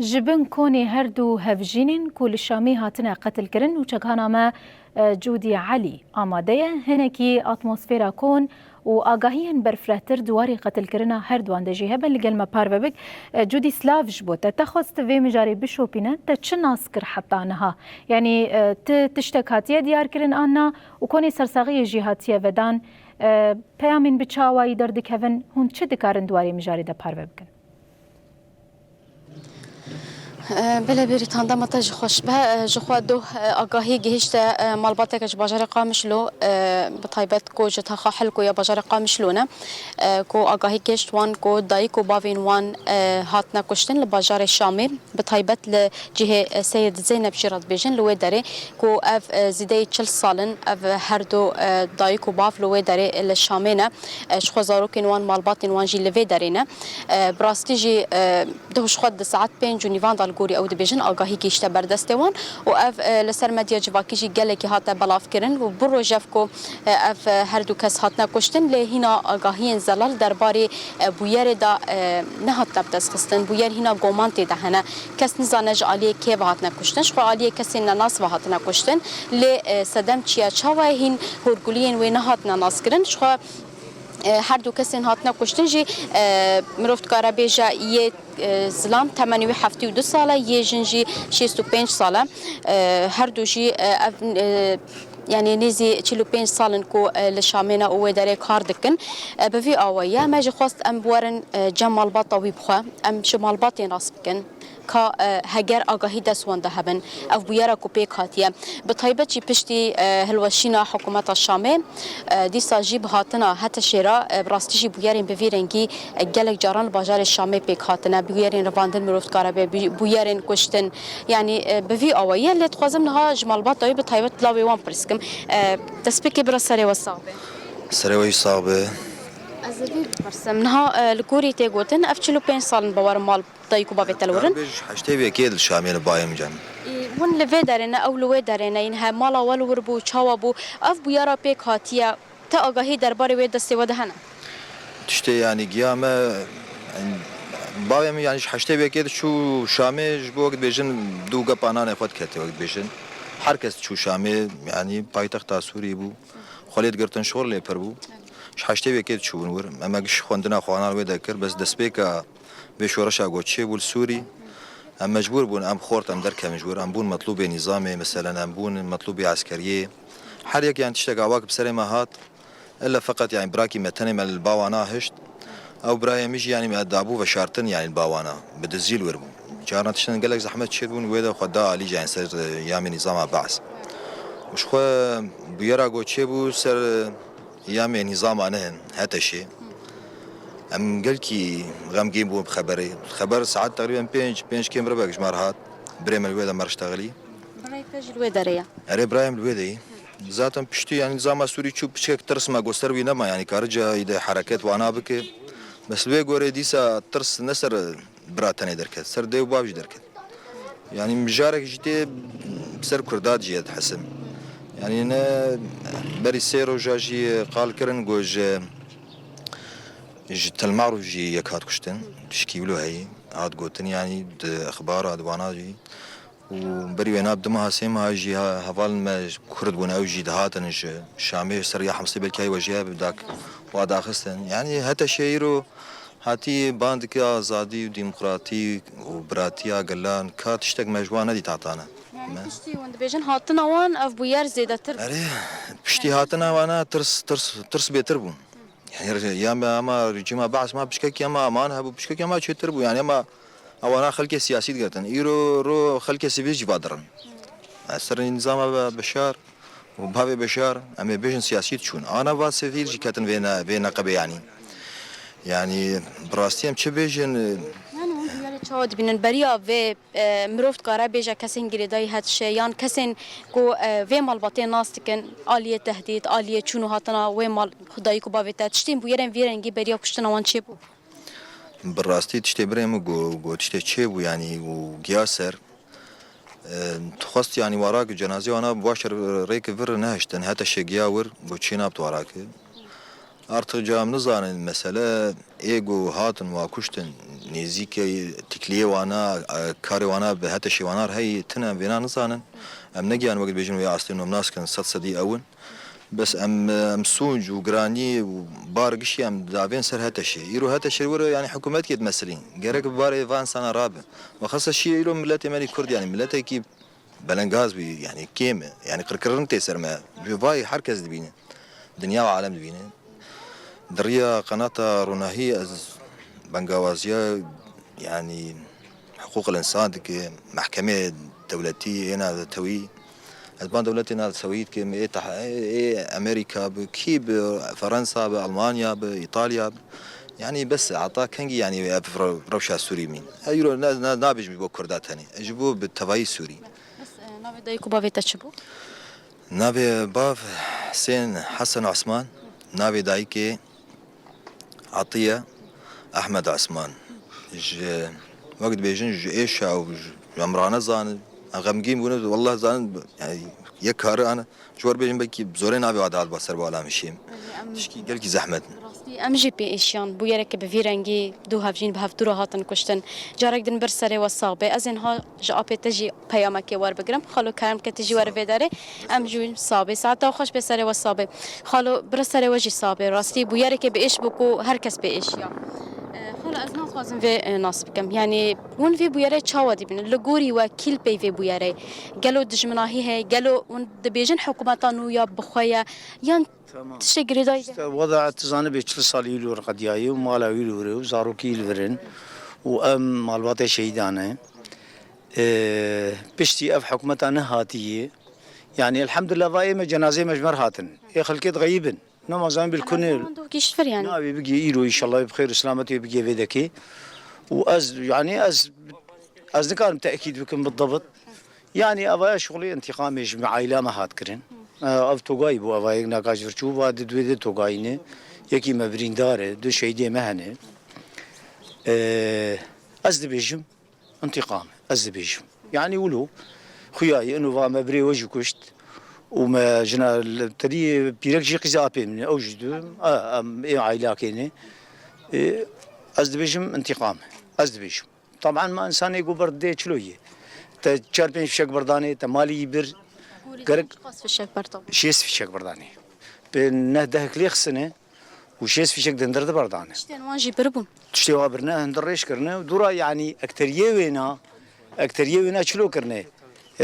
جبن كوني هردو هفجينين كل الشامي هاتنا قتل كرن وشكانا ما جودي علي آمادية هنكي أتموسفيرا كون وآگاهين برفراتر دواري قتل كرنا هردوان دجي هبن لقل ما باربك جودي سلاف جبوتا تخصت في مجاري بشوبينا تتشن ناسكر حتى انها يعني تشتك هاتية ديار كرن آنا وكوني سرساغي جهاتية ودان پیامین بچاوایی دردک هفن هون چه دکارن دواری مجاری دا پاربکن بله بریتان دم تا خوش به جخوا دو آگاهی گهشت مالباته که بازار قامشلو بطیبت کو جتا خاحل کو یا بازار قامشلونه کو آگاهی گهشت وان کو دای کو باوین وان هاتنا کشتن لبازار شامی بطیبت لجهه سید زینب شیرات بیجن لوی داره کو اف زیده 40 سالن اف هر دو دای کو باف لوی داره لشامینه شخو زاروکین وان مالباتین وان جی لوی دارینه براستی جی دوش خود ساعت 5 جونیوان دال گوری او دبیجن آگاهی گیشته بردستوان و اف لسر مدیا جواکی جی گله که هات بلاف کرن و برو جف کو اف هر دو کس هات نکشتن له هینا آگاهی زلال درباره بویر دا نه هات نبدس خستن بویر هینا گومانتی دهنه کس نزانج علی کی هات نکشتن شو علی کسی نناس هات نکشتن له صدم چیا چاوه هین هورگولین و نه هات نناس کرن شو هر دو کسین هاتنا کشتن جی مرفت کارا بیجا یه زلام 87 ساله یه جنجی 65 ساله هر دو جی يعني نزي 45 سالن كو لشامينا او داري كار دكن بفي اويا ما جي خواست ام بورن جمال باطوي بخوا ام شمال باطي ناس بكن کا هجر آگاهی دستوان ده هبن او بیاره کوپیک هاتیه به طیبت چی پشتی هلوشینا حکومت الشامه دی ساجی به هاتنا حتی شیرا براستیجی بیارین بویرنگی گلک جاران بازار شامه پیک هاتنا بیارین رواندن مروفت کاره بیارین کشتن یعنی بوی آوایه لیت خوازم نها جمال باطوی به طیبت لاوی وان پرسکم تسبیکی برا سری و صعبه سری و صعبه از بی پرسم نها لکوری تیگوتن اف 45 سال باور مال دایکو با ویتلورن حشته بیکید شامل بایم جن ون لوی درنه او لوی درنه این هم مالا ولور بو چاوا بو اف بو یارا پیک هاتیه تا آگاهی درباره وی دسته و دهنه تشته يعني قيامه بایم يعني حشته بیکید شو شامل بوقت بیشن دو قپانان خود کتی وقت بیشن هر کس شو شامل يعني پایتخت سوری بو خالد گرتن شغل لیپر بو حشته بیکید شو نور اما گش خوندنا خوانال وی دکر بس دسپیکا بشورش اگوچه بول سوری ام مجبور بون ام خورت ام درک مجبور ام بون مطلوب نظامي مثلا ام بون مطلوب عسكريه هر یک يعني تشتاق عواقب بسري ما هات الا فقط يعني براكي متني من الباوانا هشت او براي مش يعني ما دابو وشارتن يعني الباوانا بدزيل وربو جارنا تشتن قال لك زحمه شدون ويدا خدا علي جاي سر يامي نظام بعث وش خو بيرا غوتشي بو سر يامي نظام انهن هذا شيء ام قال كي غام جيم بو بخبري خبر ساعات تقريبا بينج كيم ربع جمار هات بريم الويدا مرشتغلي برای تاج الویدریا اري برايم الويدي ذاتم بشتي يعني نظام سوري تشوف بشكل ترس ما قصر وينا ما يعني كارجا يد حركات وانا بك بس لوي غوري ديسا ترس نسر براتني دركت سر ديو بابج دركت يعني مجارك جيتي بسر كرداد جيد حسن يعني انا بري سيرو جاجي قال كرن جوج جت المعروف جي يكاد كشتن تشكي له هي عاد قوتن يعني اخبار عاد وانا جي وبري وينا بدمها سيمها جي هفال ما كرد بون او جي دهاتن شامي سريح مصيبه الكاي وجيها بداك وادا خستن يعني هتا شيرو هاتي باندك ازادي وديمقراطي وبراتيا قلان كات تشتق مجوانه دي تعطانا پشتی وند بیجن هاتنا وان اف بویر زیده تر اري بشتي هاتنا وانا ترس بيتر بون يعني يا ما رجيما بعث ما بشكك يا ما امانها بشكك يا ما تشتربو يعني ما او انا خلك سياسي قرتن يرو رو خلك سيفيج بادرن اثر نظام بشار وبهاوي بشار اما بيجن سياسي تشون انا با سيفيج كاتن بين قبي يعني براستيم تش بيجن يعني وند بویر چاود بینن بریا و مروفت کاره بیجا کسین گریدای هات شیان کسین کو و مال باطی ناستکن آلیه تهدید آلیه چونو هاتنا و مال خدایی کو باویت تشتیم بویرن ویرنگی بریا کشتن وان چی بو براستي تشتي بريم جو تشتي تشيبو يعني وقياسر تخصت يعني وراك جنازي وانا باشر ريك فر نهشتن هتا شيقياور بوتشينا بتوراك artık cam nizanın mesele ego hatın ve kuştun nizike tikliye wana kare wana be hatta şivanar hey tına bina nizanın em ne giyan vakit bejin ve aslında nasken sat sadi evun بس ام سونج وجراني وبارقش يم دافين سر هتشي يرو هتشي ورا يعني حكومات كيد مسلين جرك باري فان سنه رابع وخاصة الشيء يرو ملتي مالي كرد يعني ملتي كي بلنغاز بي يعني كيم يعني قرقرن تيسر ما جوفاي حركز دبينه دنيا وعالم دبينه دريا قناة روناهي از بنغوازيا يعني حقوق الانسان كي محكمة دولتية هنا توي أسبان دولتنا سويت كم إيه أمريكا بكي بفرنسا بألمانيا بإيطاليا يعني بس عطا كنجي يعني روشة سوري مين أيرو نابج بيبو كردات هني أجيبو بالتبعي سوري بس ناوي دايكو بافي تشبو نابي باف حسين حسن عثمان نابي دايكي عطية أحمد عثمان وقت بيجن إيش أو عمرانة زان غمگین بودن والله زان يعني یک کار أنا جوار بيجن بکی بزورين أبي عدال بسر بالا مشیم تشکی گل کی زحمت راستی ام جی پی ایشان بو یره که به ویرنگی دو هفجین به هفتور هاتن کشتن جارک دن بر سره و صابه از اینها جاپی تجی پیامکی وار بگرم خالو کرم که تجی وار بداره ام جون صابه ساعت خوش به سره و صابه خالو بر سره و جی صابه راستی بو یره که به ایش بکو هر کس به ایش یا خلا از نخوازم في ناس بكم يعني ون في بويرة شاودي بين اللجوري وكيل بي في بويرة قالوا دجمناهي هي قالوا ون دبيجن حكومتانو يا بخويا ين تشتغل داي وضع تزاني بيشل صالي لور قدياي ومالا يلوري وزاروكي الفرن وام مالوات شهيدانه بشتي اف حكومتنا هاتيه يعني الحمد لله ضايمه جنازه مجمر هاتن يا خلكت غيبن نما زين بالكونيل كيش فر يعني نبي بيجي يرو ان شاء الله بخير وسلامته بيجي فيدكي واز يعني از كان تاكيد بكم بالضبط يعني ابا شغلي انتقامي مع عائله ما هات كرين اف توغاي بو ابا ناقاش فرچو بعد دويده توغايني يكي مبرين داره دو شيدي مهنه از بيجم انتقام از بيجم يعني ولو خوياي انه فا مبري وجه كشت وما جنا تدي بيرك شي قزابي من اوجدو عائله كيني از بيجم انتقام از بيجم طبعا ما انسان يقول بردي شلويه تشار بين فشك برداني تمالي يبر قرق خاص في الشيك برطو شيس فشك برداني بين دهك لي خصنه وشيس فشك دندر برداني شتين واجي بربون تشتي وابرنا هندريش كرنا ودورا يعني اكتريه وينا شلو كرنا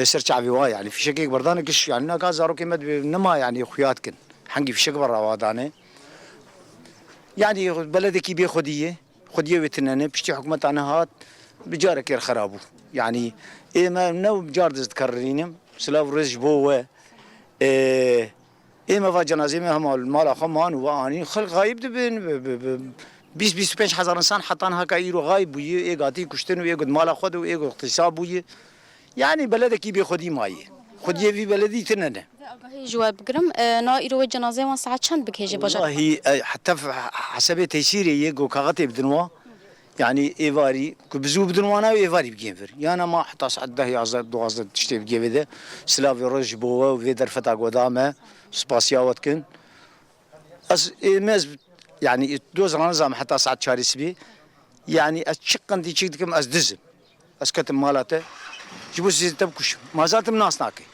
سرچاوي وا يعني فشك برداني كش يعني ناقا زارو كيمد نما يعني خوياتكن حنقي فشك برا وادانه يعني بلدك بيخديه خديه وتنانه بشتي حكومتنا هات بجارك الخرابو يعني إيه ما نو بجاردز تكررينم سلاف رزج بوه إيه ما فاجنازي ما هم المال خمان واني خلق غايب دبن 20-25 هزار انسان حطان هكا يرو غايب بويه ايه قاتي كشتن وايه قد مال خد وايه اغتصاب بويه يعني بلدك بيخدي ماي خديه في بلدي تننه هي جواب بقرم نا يرو الجنازه وان ساعات شان بكيجي بجر والله حتى حسب تيسيري يجو كغتي بدنوا يعني ايفاري كبزو بدنوانا ايفاري بجيفر يعني ما حتى سعده يعزد دوازد تشتي بجيفده سلافي رج بوا وفيدر فتا قدامه سباسياوتكن اس مز يعني دوز نظام حتى ساعه شاري سبي يعني اشقن دي تشيكم از دزم اسكتم مالاته جبوس تبكش ما زالت الناس ناكي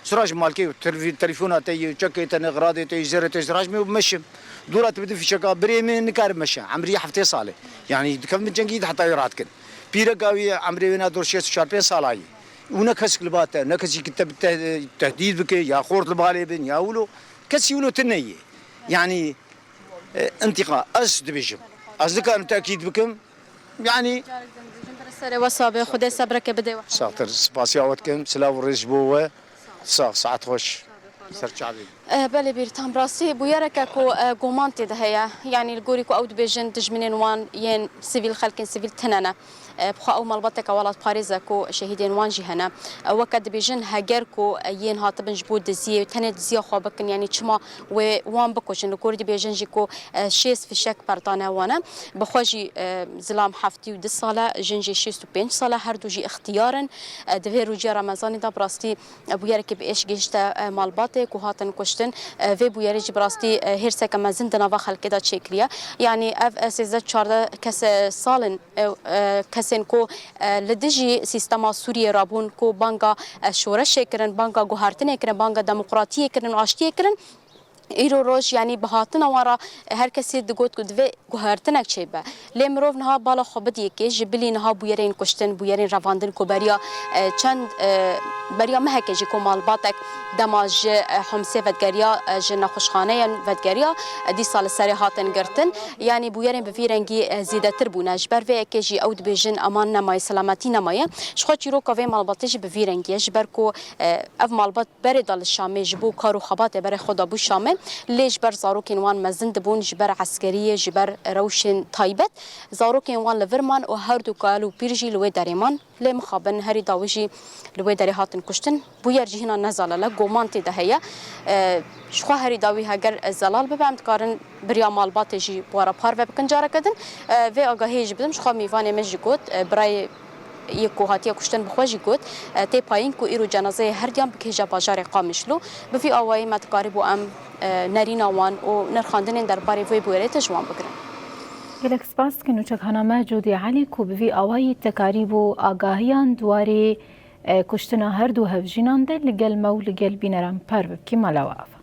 سراج مالكي تليفوناتي تشكيت اغراضي زرت سراج مي بمشم دورات بدي في شقا بريمي نكار مشى عمري حفتي صالح يعني كم من جنجيد حتى يراتكن بيرقاوي عمري وينا دور شيء شاربين صالاي ونكس كلباته نكس كتب تهديد بك يا خورت البالي بن يا ولو كس يولو تنيه يعني انتقاء اس دبيجم اصدقاء تاكيد بكم يعني سره وصابه خدي صبرك بدي واحد ساتر سباسياوتكم سلاو ريش بوه ساعت خوش سرچاوي بله بيرتام براسي بويرك كو قومانتي دهيا يعني الجوري كو اود بيجن تجمنين وان ين سيفيل خلكن سيفيل تنانا بخوا او مالباتك ولات باريزا كو شهيدين وانجي هنا وقت بيجن هاجر كو ين هاتبن جبود دزيه تنه دزيه خو بكن يعني تشما وان بكوشن كورد بيجن جيكو شيس في شك برطانه وانا بخواجي زلام حفتي ود صاله جنجي شيس و 5 صاله هر دو جي اختيارا دفير روجي رمضان دا براستي ابو يرك بايش جيشتا مالباتك وهاتن كشتن في ابو يرج براستي هرسه كما زندنا واخل كده تشيكريا يعني اف اسز تشارد كس سالن كسن كو لدجي سيستما سوريا رابون كو بانغا شورش كرن بانغا گوهرتن كرن بانغا ديمقراطيه كرن واشتي كرن ایرو روش یعنی بهاتنا ورا هر کسی دگوت کد و گوهرتنک چه با لیمروف نها بالا خوبت یکی جبلی نها بویرین کشتن بویرین رواندن کو بریا چند بریا مهکه جی کمال باتک دماج حمسه ودگریا جن خوشخانه ودگریا دی سال سری هاتن گرتن یعنی بویرین بفیرنگی زیاده تر بونه جبر و یکی جی اود بیجن امان نمای سلامتی نمای شخو چیرو کاوی مالباتی جی بفیرنگی جبر کو اف مالبات بر دال شامه جبو کارو خبات بر خدا بو شامه ليش بر زاروكين وان مزند بون جبر عسكريه جبر روشن تايبت زاروكين وان لفرمان و هردو قالو بيرجي لوي داريمان لي مخابن هري داوجي لوي داري هاتن كشتن بو يرجي هنا نزال لا غومانتي دهيا شخو هري داوي هاجر الزلال ببعمد قارن بريا مالبات جي بورا بار بكن جارا كدن في اگاهي جبدم شخو ميفاني مجي گوت براي یکو هاتیه کشتن بخواجی گوت تی پایین کو ایرو جنازه هر دیام بکیجا بازار قامشلو بفی آوایی متقارب و ام نرینا وان و نرخاندن در باری وی بوره تجوان بگرن گلک سپاس کنو چکهنامه جودی علی کو بفی آوایی تقاریب و آگاهیان دواری کشتن هر دو هفجینان ده لگل مو لگل بینرم پر بکی ملاواف